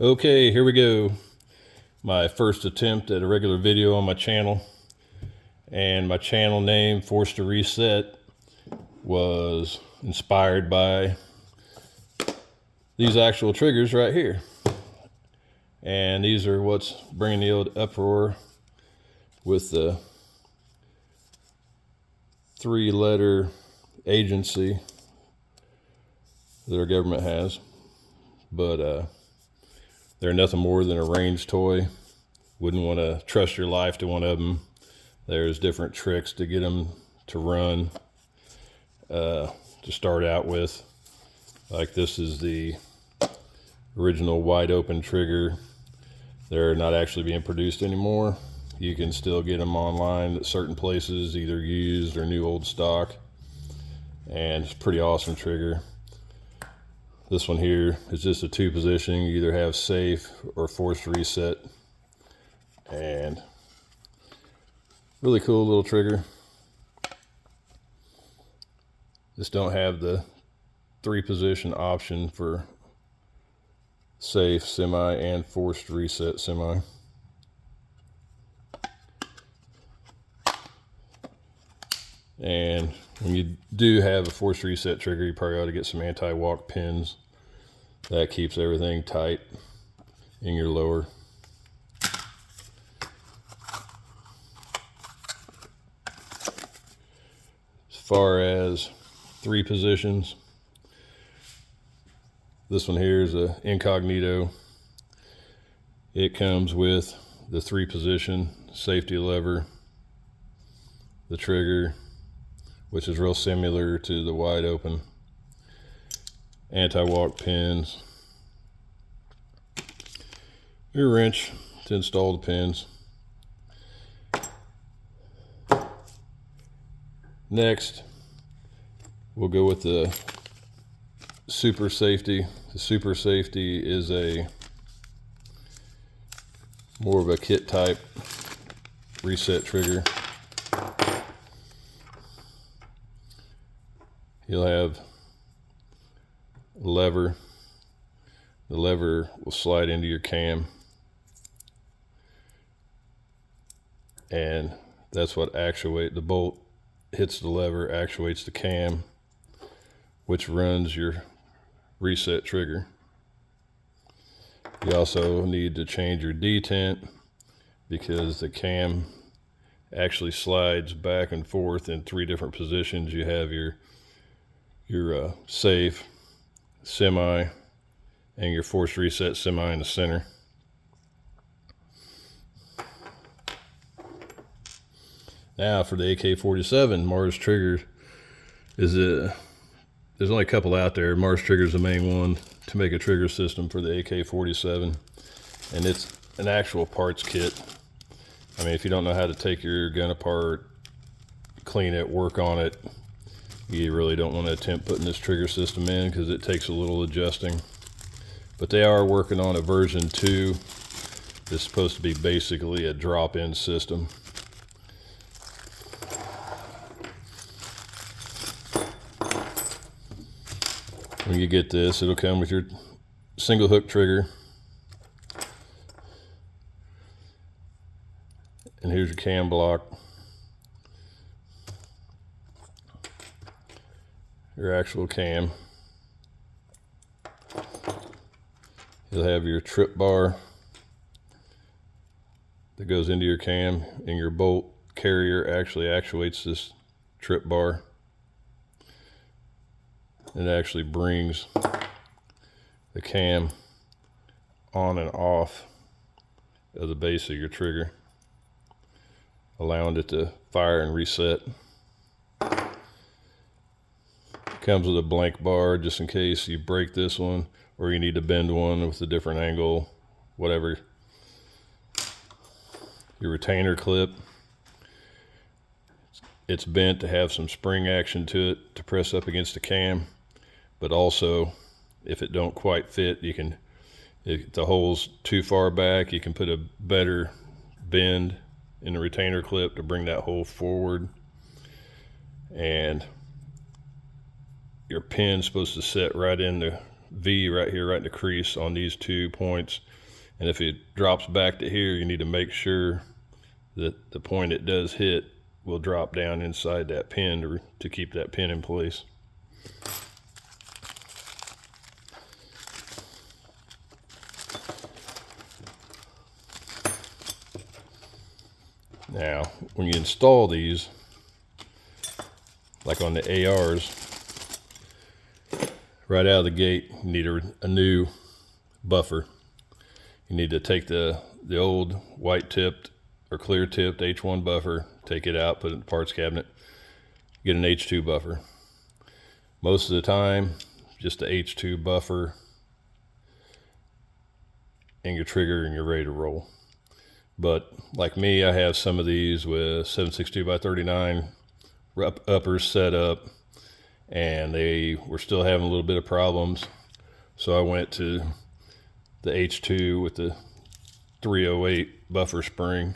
Okay, here we go. My first attempt at a regular video on my channel. And my channel name, Forced to Reset, was inspired by these actual triggers right here. And these are what's bringing the old uproar with the 3-letter agency that our government has. But they're nothing more than a range toy. Wouldn't want to trust your life to one of them. There's different tricks to get them to run. To start out with, like this is the original wide open trigger. They're not actually being produced anymore. You can still get them online at certain places, either used or new old stock. And it's a pretty awesome trigger. This one here is just a 2-position. You either have safe or forced reset. And really cool little trigger. Just don't have the 3-position option for safe, semi, and forced reset semi. And when you do have a forced reset trigger, you probably ought to get some anti-walk pins. That keeps everything tight in your lower. As far as 3 positions, this one here is a incognito. It comes with the 3-position safety lever, the trigger, which is real similar to the wide open, anti-walk pins, your wrench to install the pins. Next, we'll go with the super safety. The super safety is a more of a kit type reset trigger. You'll have a lever. The lever will slide into your cam, and that's what actuates the bolt. Hits the lever, actuates the cam, which runs your reset trigger. You also need to change your detent because the cam actually slides back and forth in 3 different positions. You have your safe, semi, and your forced reset semi in the center. Now for the AK-47, Mars Trigger there's only a couple out there. Mars Trigger is the main one to make a trigger system for the AK-47, and it's an actual parts kit. I mean, if you don't know how to take your gun apart, clean it, work on it, you really don't want to attempt putting this trigger system in because it takes a little adjusting. But they are working on a version 2 that's supposed to be basically a drop-in system. When you get this, it'll come with your single hook trigger. And here's your cam block. Your actual cam. You'll have your trip bar that goes into your cam, and your bolt carrier actually actuates this trip bar. It actually brings the cam on and off of the base of your trigger, allowing it to fire and reset. Comes with a blank bar just in case you break this one or you need to bend one with a different angle, whatever. Your retainer clip, it's bent to have some spring action to it to press up against the cam, but also if it don't quite fit, you can, if the hole's too far back, you can put a better bend in the retainer clip to bring that hole forward. And your pin's supposed to set right in V right here, right in the crease on these 2 points. And if it drops back to here, you need to make sure that the point it does hit will drop down inside that pin to keep that pin in place. Now, when you install these, like on the ARs, right out of the gate, you need a new buffer. You need to take the old white tipped or clear tipped H1 buffer, take it out, put it in the parts cabinet, get an H2 buffer. Most of the time, just the H2 buffer and your trigger and you're ready to roll. But like me, I have some of these with 7.62x39 uppers set up, and they were still having a little bit of problems. So I went to the H2 with the 308 buffer spring,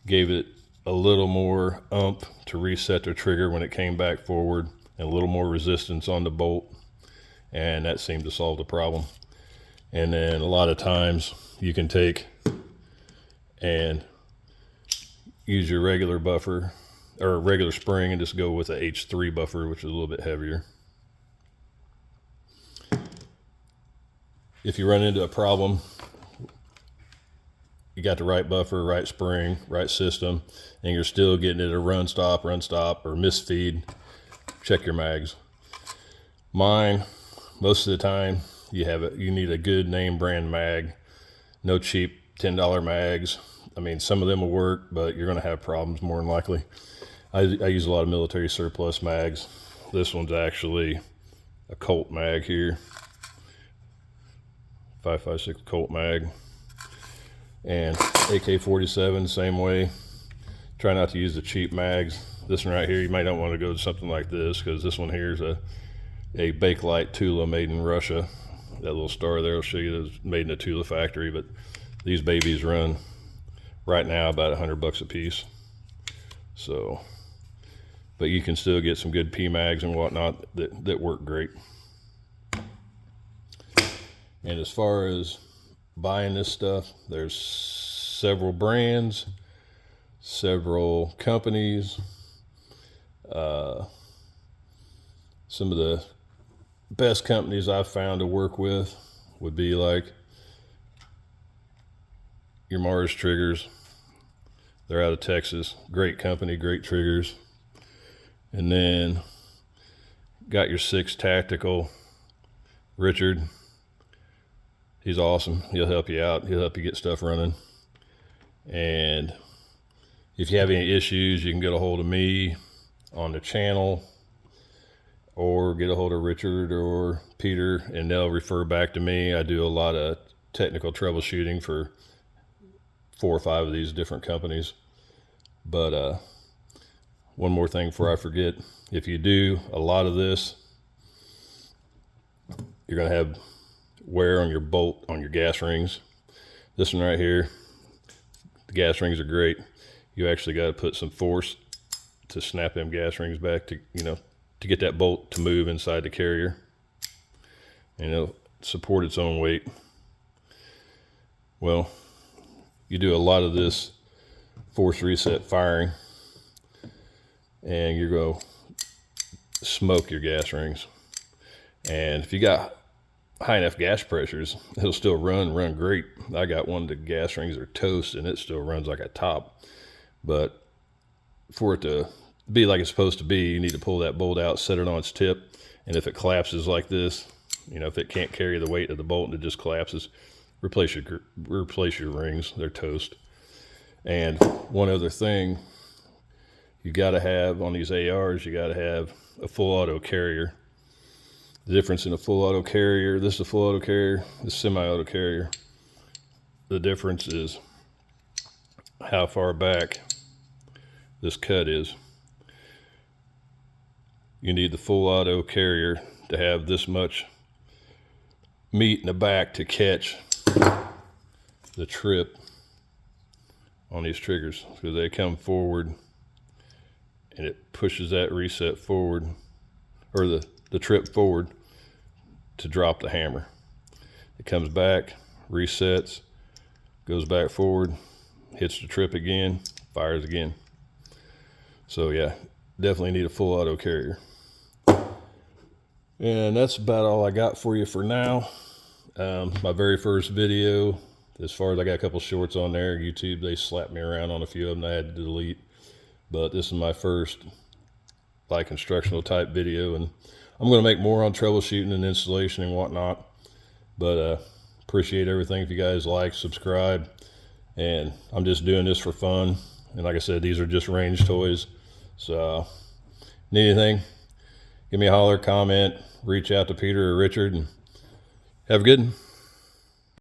gave it a little more ump to reset the trigger when it came back forward, and a little more resistance on the bolt, and that seemed to solve the problem. And then a lot of times you can take and use your regular buffer or regular spring and just go with a H3 buffer, which is a little bit heavier. If you run into a problem, you got the right buffer, right spring, right system, and you're still getting it a run stop, or misfeed, check your mags. Mine, most of the time, you need a good name brand mag, no cheap $10 mags. I mean, some of them will work, but you're going to have problems more than likely. I use a lot of military surplus mags. This one's actually a Colt mag here, 5.56 Colt mag, and AK-47 same way. Try not to use the cheap mags. This one right here, you might not want to go to something like this, because this one here is a Bakelite Tula made in Russia. That little star there will show you that it's made in a Tula factory, but these babies run right now about $100 a piece. So, but you can still get some good P-mags and whatnot that work great. And as far as buying this stuff, there's several brands, several companies. Some of the best companies I've found to work with would be like your Mars triggers. They're out of Texas. Great company, great triggers. And then got your Six Tactical. Richard, he's awesome. He'll help you out. He'll help you get stuff running. And if you have any issues, you can get a hold of me on the channel, or get a hold of Richard or Peter, and they'll refer back to me. I do a lot of technical troubleshooting for 4 or 5 of these different companies. But one more thing before I forget, if you do a lot of this, you're going to have wear on your bolt, on your gas rings. This one right here, the gas rings are great. You actually got to put some force to snap them gas rings back to, to get that bolt to move inside the carrier, and it'll support its own weight. Well, you do a lot of this force reset firing, and you're going to smoke your gas rings. And if you got high enough gas pressures, it'll still run great. I got one of the gas rings are toast, and it still runs like a top. But for it to be like it's supposed to be, you need to pull that bolt out, set it on its tip, and if it collapses like this, if it can't carry the weight of the bolt and it just collapses, replace your rings. They're toast. And one other thing, you got to have on these ARs, you got to have a full auto carrier. The difference in a full auto carrier, this is a full auto carrier, this is semi-auto carrier. The difference is how far back this cut is. You need the full auto carrier to have this much meat in the back to catch the trip on these triggers, because they come forward and it pushes that reset forward, or the trip forward, to drop the hammer. It comes back, resets, goes back forward, hits the trip again, fires again. So yeah, definitely need a full auto carrier. And that's about all I got for you for now. My very first video, as far as I got a couple shorts on there. YouTube, they slapped me around on a few of them I had to delete. But this is my first like instructional type video, and I'm going to make more on troubleshooting and installation and whatnot. But appreciate everything. If you guys like, subscribe. And I'm just doing this for fun. And like I said, these are just range toys. So need anything, give me a holler, comment, reach out to Peter or Richard, and have a good one.